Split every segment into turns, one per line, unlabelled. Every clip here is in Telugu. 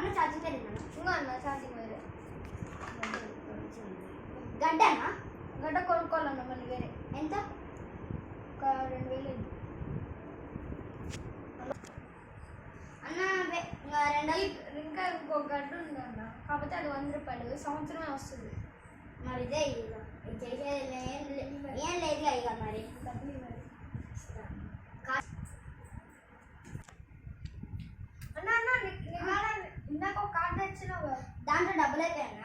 అన్న ఛార్జింగ్ పెట్టినా
ఇంకా అన్న ఛార్జింగ్ వేరే
గడ్డనా
గడ్డ కొనుక్కోవాలన్న మళ్ళీ వేరే
ఎంత
ఒక 2000
అన్న 2
ఇంకా ఇంకో గడ్డ ఉందన్న కాకపోతే అది 100 రూపాయలు సంవత్సరమే వస్తుంది
మరి ఇదే ఇక చేసేది ఏం లేదుగా ఇక మరి
అన్న అన్న ఇందాక ఒక కార్డు తెచ్చినావు
దాంట్లో డబ్బులు అయితే అన్న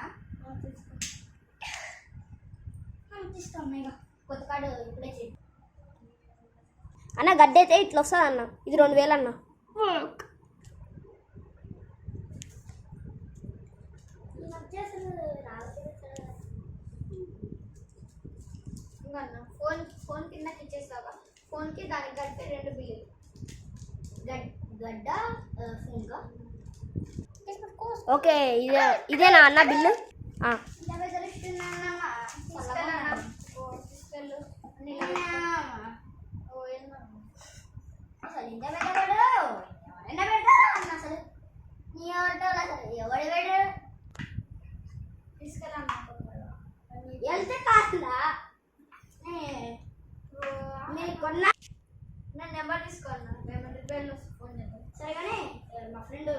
తీసుకో ఇక కొత్త కార్డు ఇప్పుడే చేయి
అన్న గడ్డ అయితే ఇట్లా వస్తుంది అన్న ఇది 2000 అన్న
ఇంకా అన్న ఫోన్ కిందకి ఇచ్చేస్తావా ఫోన్కి దానికి కడితే 2 బిల్లులు
గడ్డ ఫోన్గా
ఓకే ఇదేనా అన్న బిల్లు
తీసుకెళ్ళు
అసలు ఇంత పెట్టాడు ఎవరైనా పెడతారా అన్న అసలు నీ ఎవరితో అసలు ఎవడు పెడు
తీసుకెళ్ళన్నా
వెళ్తే కాదులా నేను కొన్నా
నేను నెంబర్ తీసుకోవాలన్నా 500 రూపాయలు ఫోన్ చేద్దాం
సరే కానీ మా ఫ్రెండ్